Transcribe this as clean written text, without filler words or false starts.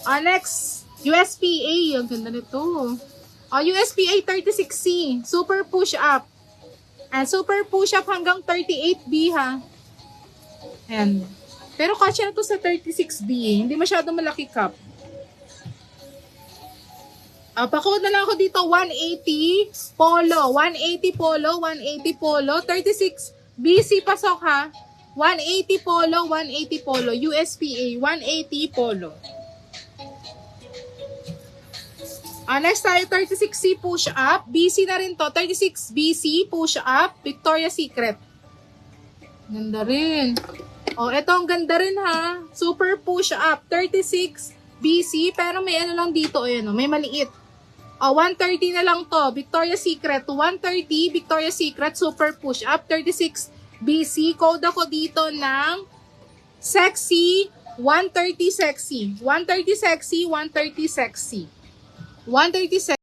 Next, USPA. Ang ganda nito. USPA 36C. Super push-up. And super push-up hanggang 38B ha. Ayan. Pero kasya na to sa 36B. Hindi masyado malaki cup. Pakod na lang ako dito, 180 polo. 180 polo, 180 polo. 36 BC pasok ha. 180 polo, 180 polo. USPA, 180 polo. Next tayo, 36C push-up. BC na rin to. 36 BC push-up. Victoria's Secret. Ganda rin. Ito ang ganda rin ha. Super push-up. 36 BC. Pero may ano lang dito. Ayan, may maliit. 130 na lang to. Victoria's Secret. 130 Victoria's Secret. Super push-up. 36 BC. Code ako dito ng sexy. 130 sexy. 130 sexy. 130 sexy. 130